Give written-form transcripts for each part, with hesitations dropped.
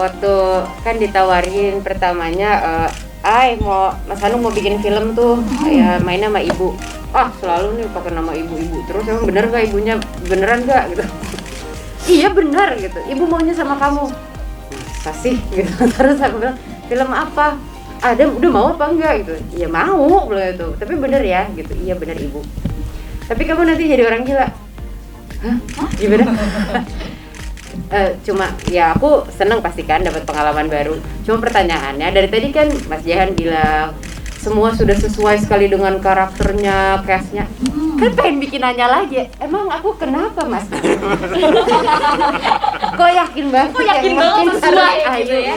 waktu kan ditawarin pertamanya mau Mas Hanung mau bikin film tuh ya mainnya sama ibu. Selalu nih pakai nama ibu-ibu terus, emang bener nggak ibunya, beneran nggak gitu? Iya bener gitu, ibu maunya sama kamu. Kasih gitu. Terus aku bilang, film apa? Ada udah mau apa enggak gitu? Ya mau bilang itu, tapi bener ya gitu. Iya bener ibu. Tapi kamu nanti jadi orang gila. Hah? Gimana? Cuma ya aku seneng pasti kan dapat pengalaman baru. Cuma pertanyaannya dari tadi kan Mas Jahan bilang semua sudah sesuai sekali dengan karakternya, cast-nya. Kan pengen bikin nanya lagi, emang aku kenapa Mas? Kok yakin banget sesuai gitu ya?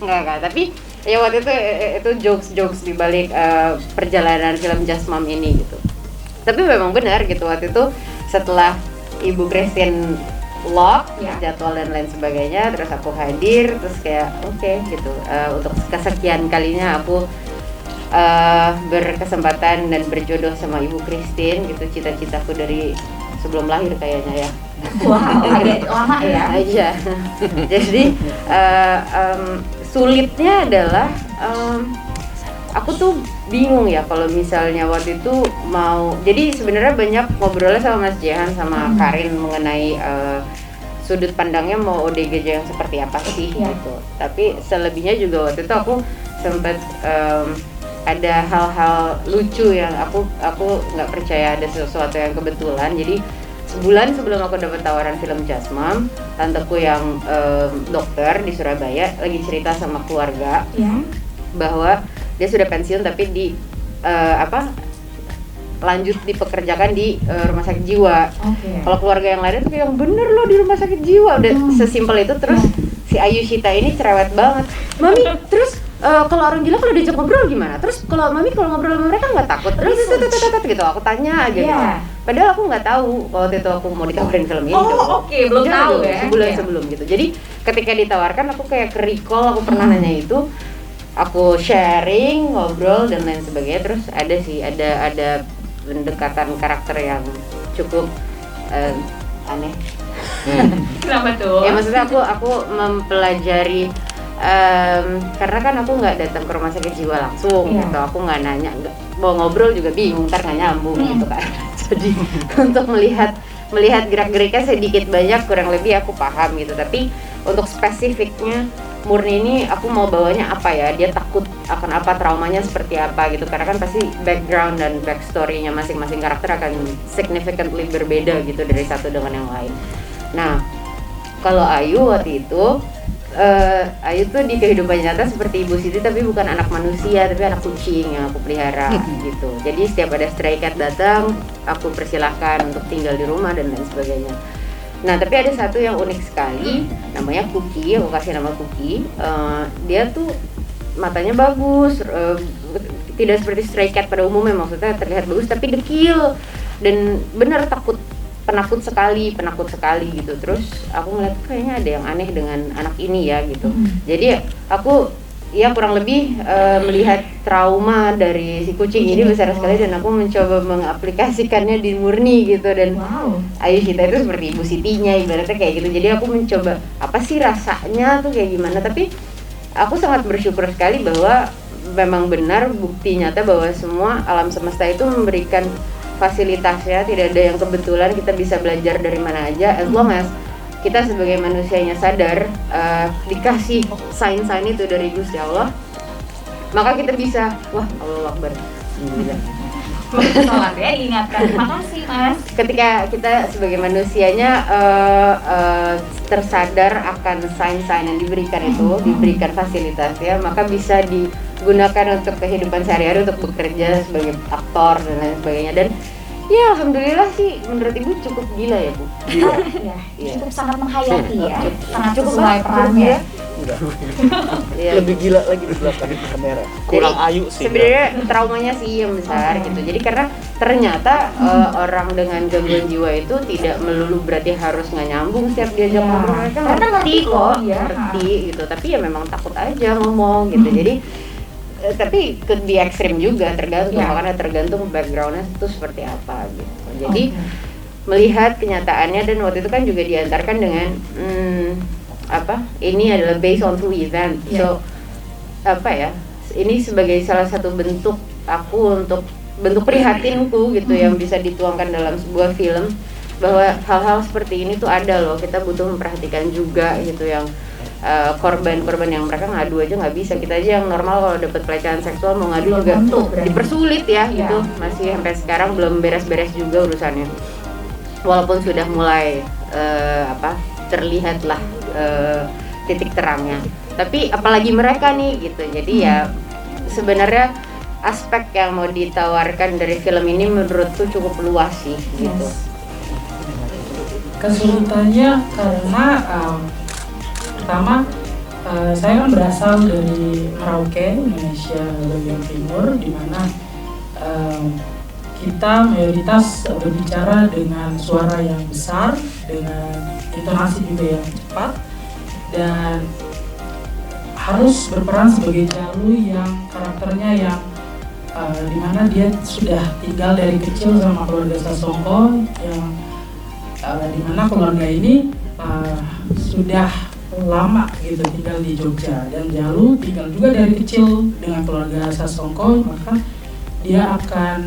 Enggak, tapi ya waktu itu jokes di balik perjalanan film Just Mom ini gitu. Tapi memang benar gitu, waktu itu setelah Ibu Christine lock jadwal dan lain sebagainya, terus aku hadir, terus kayak oke, gitu. Untuk kesekian kalinya aku berkesempatan dan berjodoh sama Ibu Christine gitu, cita-citaku dari sebelum lahir kayaknya ya. Wow, agak lama ya. Aja. Jadi sulitnya adalah aku tuh bingung ya kalau misalnya waktu itu mau, jadi sebenarnya banyak ngobrolnya sama Mas Jehan sama Karin mengenai sudut pandangnya mau ODGJ yang seperti apa sih gitu. Tapi selebihnya juga waktu itu aku sempat ada hal-hal lucu yang aku nggak percaya ada sesuatu yang kebetulan. Jadi sebulan sebelum aku dapat tawaran film Just Mom, tanteku yang dokter di Surabaya lagi cerita sama keluarga bahwa dia sudah pensiun tapi lanjut dipekerjakan di rumah sakit jiwa. Kalau keluarga yang lain tuh kayak bener loh di rumah sakit jiwa, udah sesimpel itu. Terus si Ayu Shita ini cerewet banget, Mami terus kalau orang gila kalau diajak ngobrol gimana? Terus kalau Mami kalau ngobrol sama mereka nggak takut? Terus gitu aku tanya aja gitu. Padahal aku nggak tahu waktu itu aku mau ditawarin film ini. Belum tahu ya. Sebulan sebelum gitu. Jadi ketika ditawarkan aku kayak ke-recall aku pernah nanya itu. Aku sharing, ngobrol dan lain sebagainya. Terus ada pendekatan karakter yang cukup aneh. Kenapa tuh? Ya maksudnya aku mempelajari karena kan aku nggak datang ke rumah sakit jiwa langsung gitu, aku nggak nanya, mau ngobrol juga bingung, ntar nggak nyambung gitu kan. Jadi untuk melihat gerak-geriknya sedikit banyak kurang lebih aku paham gitu, tapi untuk spesifiknya murni ini aku mau bawanya apa ya, dia takut akan apa, traumanya seperti apa gitu, karena kan pasti background dan backstory-nya masing-masing karakter akan significantly berbeda gitu dari satu dengan yang lain. Nah kalau Ayu waktu itu Ayu tuh di kehidupan nyata seperti Ibu Siti tapi bukan anak manusia, tapi anak kucing yang aku pelihara gitu. Jadi setiap ada stray cat datang, aku persilahkan untuk tinggal di rumah dan lain sebagainya. Nah tapi ada satu yang unik sekali, namanya Cookie, aku kasih nama Cookie. Dia tuh matanya bagus, tidak seperti stray cat pada umumnya, maksudnya terlihat bagus tapi dekil dan benar penakut sekali gitu. Terus aku ngeliat kayaknya ada yang aneh dengan anak ini ya gitu. Jadi aku ya kurang lebih melihat trauma dari si kucing ini besar sekali, dan aku mencoba mengaplikasikannya di Murni gitu. Dan Ayu Shita itu seperti Ibu Sitinya ibaratnya kayak gitu. Jadi aku mencoba apa sih rasanya tuh kayak gimana. Tapi aku sangat bersyukur sekali bahwa memang benar bukti nyata bahwa semua alam semesta itu memberikan fasilitasnya, tidak ada yang kebetulan, kita bisa belajar dari mana aja as long as kita sebagai manusianya sadar, dikasih sign-sign itu dari Gusti Allah, maka kita bisa, wah Allahu Akbar. Sholat ya, diingatkan. Terima kasih Mas. Ketika kita sebagai manusianya tersadar akan sign-sign yang diberikan itu, diberikan fasilitasnya, maka bisa digunakan untuk kehidupan sehari-hari, untuk bekerja sebagai aktor dan lain sebagainya. Dan ya alhamdulillah sih menurut Ibu cukup gila ya Bu. Gila. Cukup sangat menghayati ya. Sangat sesuai perannya. Lebih gila lagi di belakang kamera. Kurang Ayu sih. Sebenarnya traumanya sih yang besar gitu. Jadi karena ternyata orang dengan gangguan jiwa itu tidak melulu berarti harus nggak nyambung setiap diajak ngobrol. Mereka ngerti kok, ngerti gitu. Tapi ya memang takut aja ngomong gitu. Jadi tapi could be ekstrim juga, tergantung karena tergantung backgroundnya itu seperti apa gitu. Jadi melihat kenyataannya, dan waktu itu kan juga diantarkan dengan ini adalah based on true event. So ini sebagai salah satu bentuk aku untuk bentuk prihatinku gitu yang bisa dituangkan dalam sebuah film, bahwa hal-hal seperti ini tuh ada loh, kita butuh memperhatikan juga gitu, yang korban-korban yang mereka ngadu aja nggak bisa, kita aja yang normal kalau dapat pelecehan seksual mau ngadu juga dipersulit ya gitu, masih sampai sekarang belum beres-beres juga urusannya, walaupun sudah mulai terlihat lah titik terangnya, tapi apalagi mereka nih gitu. Jadi ya sebenarnya aspek yang mau ditawarkan dari film ini menurutku cukup luas sih gitu. Kesulitannya karena pertama saya kan berasal dari Merauke, Indonesia bagian timur, di mana kita mayoritas berbicara dengan suara yang besar, dengan intonasi juga yang cepat, dan harus berperan sebagai Jalu yang karakternya yang dimana dia sudah tinggal dari kecil sama keluarga Sasongko, yang dimana keluarga ini sudah lama gitu tinggal di Jogja, dan Jalu tinggal juga dari kecil dengan keluarga Sasongko, maka dia akan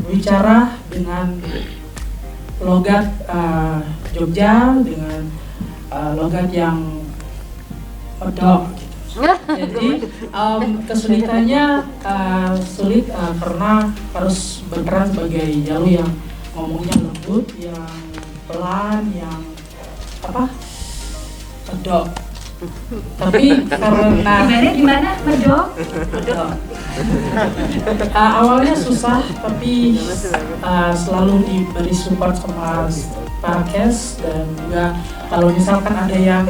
berbicara dengan logat Jogja, dengan logat yang medok gitu. Jadi kesulitannya sulit karena harus berperan sebagai Jalu yang ngomongnya lembut, yang pelan, yang medok. Tapi karena gimana medok? Awalnya susah, tapi selalu diberi support sama para cast, dan juga kalau misalkan ada yang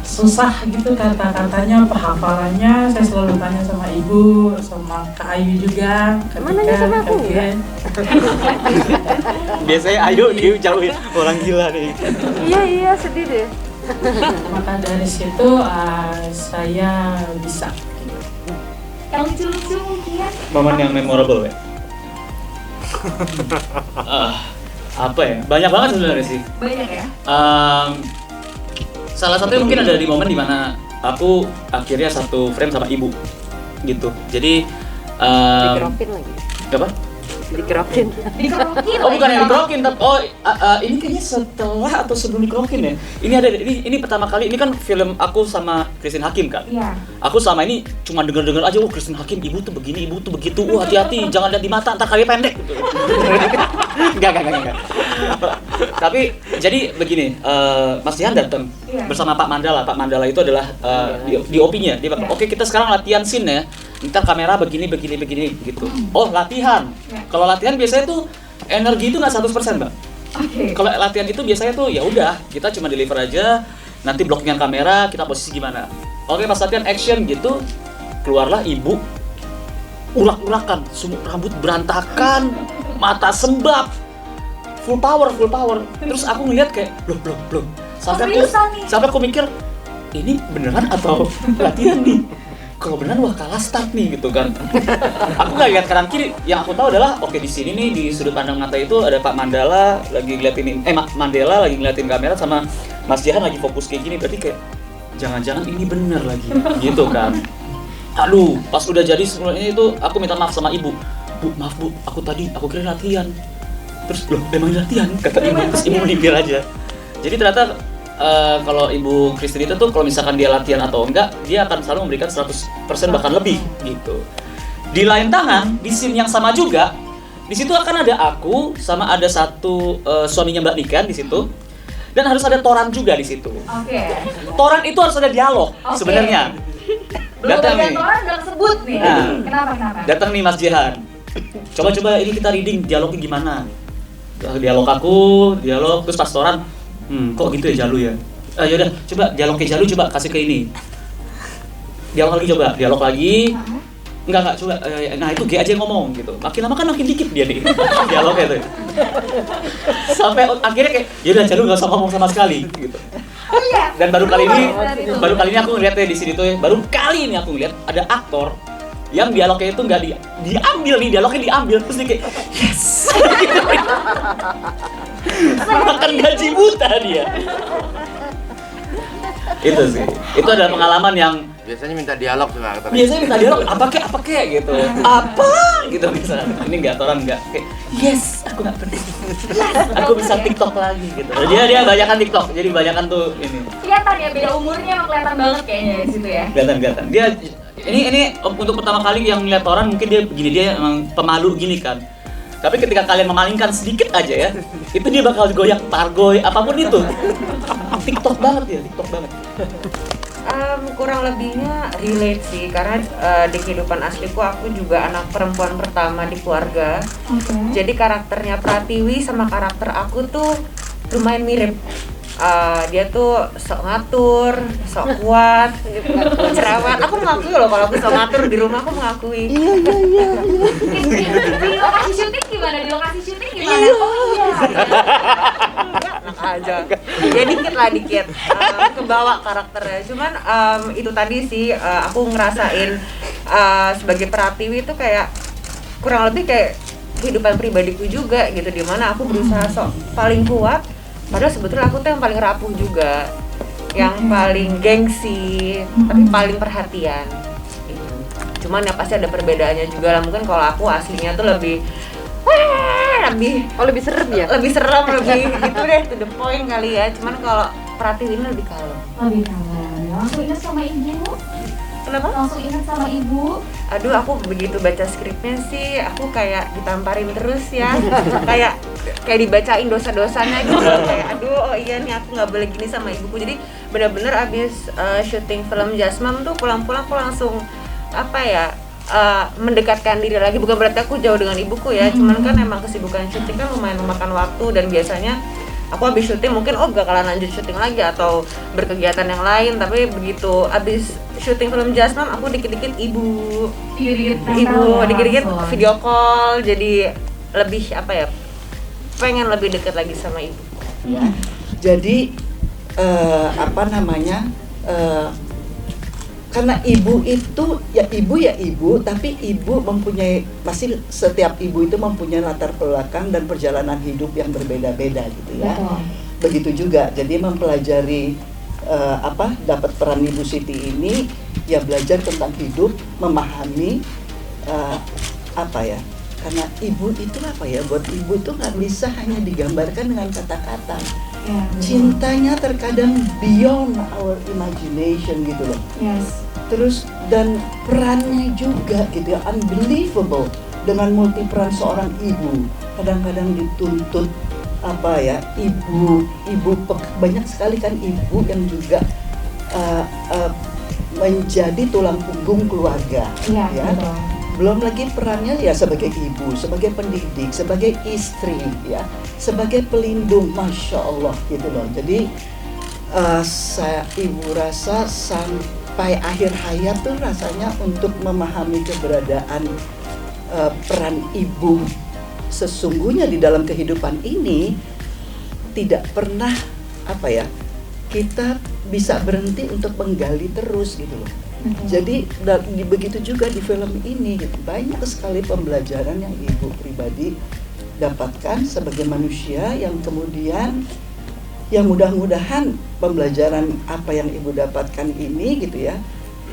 susah gitu kata-katanya, penghafalannya, saya selalu tanya sama ibu, sama Kak Ayu juga. Mana sama aku ya? Biasanya Ayu dijauhin, orang gila nih. Iya sedih deh. Maka dari situ saya bisa. Yang lucu-lucu mungkin. Momen yang memorable ya. Apa ya? Banyak banget sebenarnya sih. Banyak ya. Salah satunya mungkin ada di momen dimana aku akhirnya satu frame sama ibu gitu. Jadi Dikerokin lagi. apa? Dikerokin. Oh bukan yang dikerokin, tapi ini kayaknya setelah atau sebelum dikerokin ya. Ini pertama kali, ini kan film aku sama Christine Hakim kan. Iya. Aku sama ini cuma denger aja, Christine Hakim ibu tuh begini, ibu tuh begitu. Hati-hati, jangan lihat di mata, ntar kali pendek gitu. Enggak. Tapi jadi begini, Mas Jihan datang bersama Pak Mandala. Pak Mandala itu adalah DOP-nya. Dia bilang, "Oke, kita sekarang latihan scene ya. Ntar kamera begini gitu." Oh, latihan. Kalau latihan biasanya tuh energi itu nggak 100%, Mbak. Kalau latihan itu biasanya tuh ya udah, kita cuma deliver aja. Nanti blockingan kamera, kita posisi gimana. Oke, pas latihan action gitu, keluarlah ibu urak-urakan, rambut berantakan, mata sembab, full power. Terus aku ngeliat kayak loh. Sampai aku mikir, ini beneran atau latihan nih? Kalau beneran wah kalah start nih gitu kan. Aku nggak lihat kanan kiri, yang aku tahu adalah oke, di sini nih di sudut pandang mata itu ada Pak Mandala lagi ngeliatin Mandela lagi ngeliatin kamera, sama Mas Jihan lagi fokus kayak gini, berarti kayak jangan-jangan ini bener lagi gitu kan. Aduh, pas udah jadi sebelumnya itu aku minta maaf sama ibu. Bu, maaf bu, aku kira latihan. Terus loh, memang latihan kata ibu, terus ibu dipil aja. Jadi ternyata kalau Ibu Christine itu tuh kalau misalkan dia latihan atau enggak, dia akan selalu memberikan 100% bahkan lebih gitu. Di lain tangan, di scene yang sama juga, di situ akan ada aku sama ada satu suaminya Mbak Niken di situ, dan harus ada Toran juga di situ. Toran itu harus ada dialog sebenarnya. Datang nih. Toran udah sebut nih. Kenapa? Datang nih Mas Jihan. Coba ini kita reading dialognya gimana? Dialog terus pas Toran, kok gitu ya Jalu ya? Yaudah, coba dialog ke Jalu, coba kasih ke ini. Dialog lagi. Enggak, coba. Nah itu G aja yang ngomong gitu. Makin lama kan makin dikit dia nih dialognya tuh. Sampai akhirnya kayak, yaudah Jalu nggak usah ngomong sama sekali gitu. Oh iya. Dan baru kali ini aku ngeliatnya di sini tuh ya. Baru kali ini aku ngeliat ada aktor yang dialognya itu nggak diambil nih, dialognya diambil terus dia kayak yes. Makan gaji buta dia. Itu sih. Itu adalah pengalaman yang Biasanya minta dialog sama aktor. biasanya minta dialog apa kek gitu. Apa gitu misalnya. Ini enggak orang enggak kayak yes, aku enggak peduli. Aku bisa TikTok lagi gitu. Dia banyakan TikTok. Jadi banyakan tuh ini. Kelihatan ya beda umurnya emang kelihatan banget kayaknya di situ ya. Kelihatan. Dia ini untuk pertama kali yang ngeliat orang mungkin dia begini, dia emang pemalu gini kan. Tapi ketika kalian memalingkan sedikit aja ya, itu dia bakal goyak pargoy apapun itu. TikTok banget ya, TikTok banget. Kurang lebihnya relate sih, karena di kehidupan asliku aku juga anak perempuan pertama di keluarga. Jadi karakternya Pratiwi sama karakter aku tuh lumayan mirip. Dia tuh sok ngatur, sok kuat, cerewet. Aku mengakui loh kalau aku sok ngatur di rumah, aku mengakui. Iya. Di lokasi syuting gimana? Oh iya. Enak aja. Ya dikit. Kebawa karakternya. Cuman itu tadi sih aku ngerasain sebagai Pratiwi itu kayak kurang lebih kayak kehidupan pribadiku juga gitu, dimana aku berusaha sok paling kuat. Padahal sebetulnya aku tuh yang paling rapuh juga, yang paling gengsi, tapi paling perhatian. Cuman ya pasti ada perbedaannya juga lah. Mungkin kalau aku aslinya tuh lebih serem ya? Lebih serem, lebih gitu deh, to the point kali ya. Cuman kalau Pratiwi ini lebih kalem. Langsung ingat sama ibu. Kenapa? Langsung ingat sama ibu. Aduh, aku begitu baca skripnya sih, aku kayak ditamparin terus ya. kayak dibacain dosa-dosanya gitu. Kayak aduh, oh iya nih aku nggak boleh gini sama ibuku. Jadi benar-benar abis syuting film Jasmam tuh pulang-pulang aku langsung mendekatkan diri lagi. Bukan berarti aku jauh dengan ibuku ya, cuman kan emang kesibukan syuting kan lumayan memakan waktu, dan biasanya aku habis syuting mungkin gak kalah lanjut syuting lagi atau berkegiatan yang lain. Tapi begitu habis syuting film Jasmam aku dikit-dikit ibu dikit-dikit video call, jadi lebih pengen lebih dekat lagi sama ibu. Ya. Jadi karena ibu itu ya ibu, tapi ibu mempunyai, pasti setiap ibu itu mempunyai latar belakang dan perjalanan hidup yang berbeda-beda gitu ya. Begitu juga, jadi mempelajari dapat peran Ibu Siti ini ya, belajar tentang hidup, memahami karena ibu itu buat ibu itu nggak bisa hanya digambarkan dengan kata-kata. Cintanya terkadang beyond our imagination gitu loh. Terus dan perannya juga gitu ya, unbelievable, dengan multi peran seorang ibu. Kadang-kadang dituntut ibu banyak sekali kan ibu yang juga menjadi tulang punggung keluarga, ya. Belum lagi perannya ya sebagai ibu, sebagai pendidik, sebagai istri, ya, sebagai pelindung, masya Allah gitu loh. Jadi ibu rasa sampai akhir hayat tuh rasanya untuk memahami keberadaan peran ibu sesungguhnya di dalam kehidupan ini tidak pernah kita bisa berhenti untuk menggali terus gitu loh. Jadi begitu juga di film ini gitu. Banyak sekali pembelajaran yang ibu pribadi dapatkan sebagai manusia, yang kemudian yang mudah-mudahan pembelajaran apa yang ibu dapatkan ini gitu ya,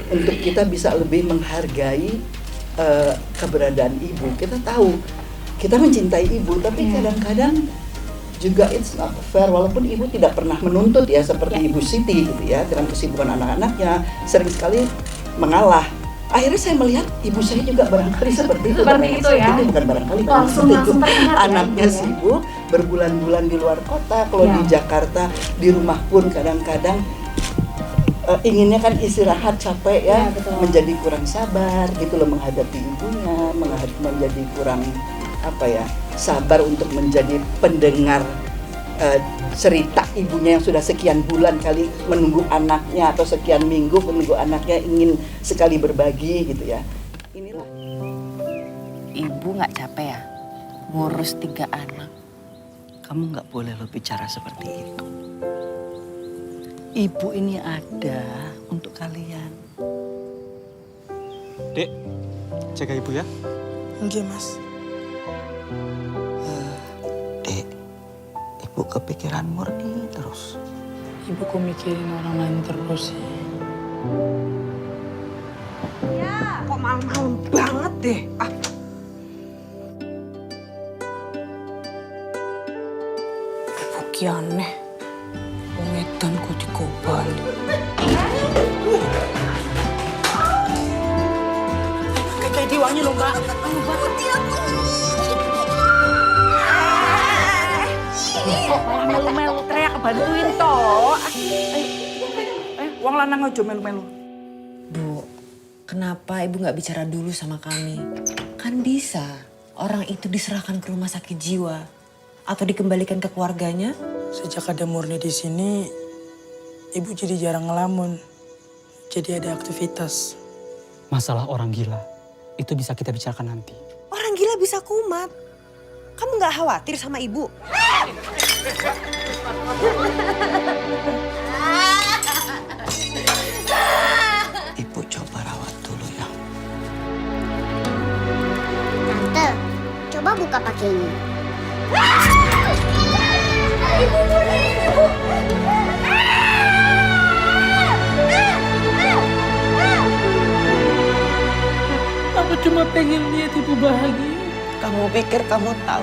untuk kita bisa lebih menghargai keberadaan ibu. Kita tahu kita mencintai ibu, tapi kadang-kadang juga it's not fair, walaupun ibu tidak pernah menuntut ya seperti Ibu Siti gitu ya, dengan kesibukan anak-anaknya sering sekali mengalah. Akhirnya saya melihat ibu saya juga barangkali seperti itu ya. Itu bukan barangkali, langsung teringat anaknya sibuk berbulan-bulan di luar kota. Kalau di Jakarta di rumah pun kadang-kadang inginnya kan istirahat, capek ya, menjadi kurang sabar gitu loh menghadapi ibunya, menjadi kurang sabar untuk menjadi pendengar cerita ibunya yang sudah sekian bulan kali menunggu anaknya, atau sekian minggu menunggu anaknya, ingin sekali berbagi gitu ya. Inilah. Ibu nggak capek ya ngurus 3 anak? Kamu nggak boleh lo bicara seperti itu. Ibu ini ada untuk kalian. Dek, jaga ibu ya. Oke, Mas. Dek, ibu kepikiran Murni terus. Ibu kok mikirin orang lain terus sih? Ya, kok malam-malam banget deh. Ibu ki aneh. Wedan kok dikobal. Kayak diwangi loh, Mbak. Kok malah melu-melu teriak bantuin toh. Wong lanang aja melu-melu. Bu, kenapa ibu nggak bicara dulu sama kami? Kan bisa orang itu diserahkan ke rumah sakit jiwa atau dikembalikan ke keluarganya. Sejak ada Murni di sini, ibu jadi jarang ngelamun. Jadi ada aktivitas. Masalah orang gila itu bisa kita bicarakan nanti. Orang gila bisa kumat. Kamu nggak khawatir sama ibu? Ibu coba rawat dulu ya. Tante, coba buka pakai ini. Aku cuma pengen lihat ibu bahagia. Kamu pikir kamu tahu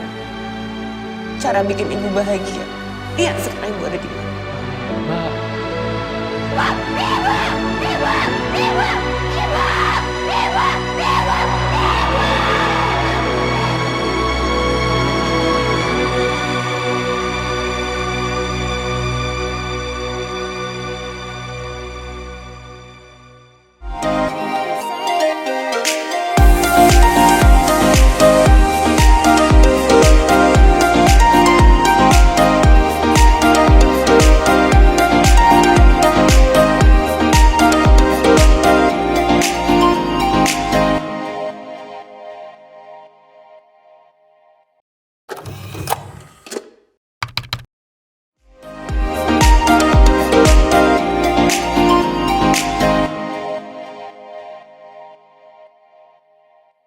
cara bikin ibu bahagia? Lihat sekarang ibu ada di mana. Mbak, Ibu! Ibu! Ibu!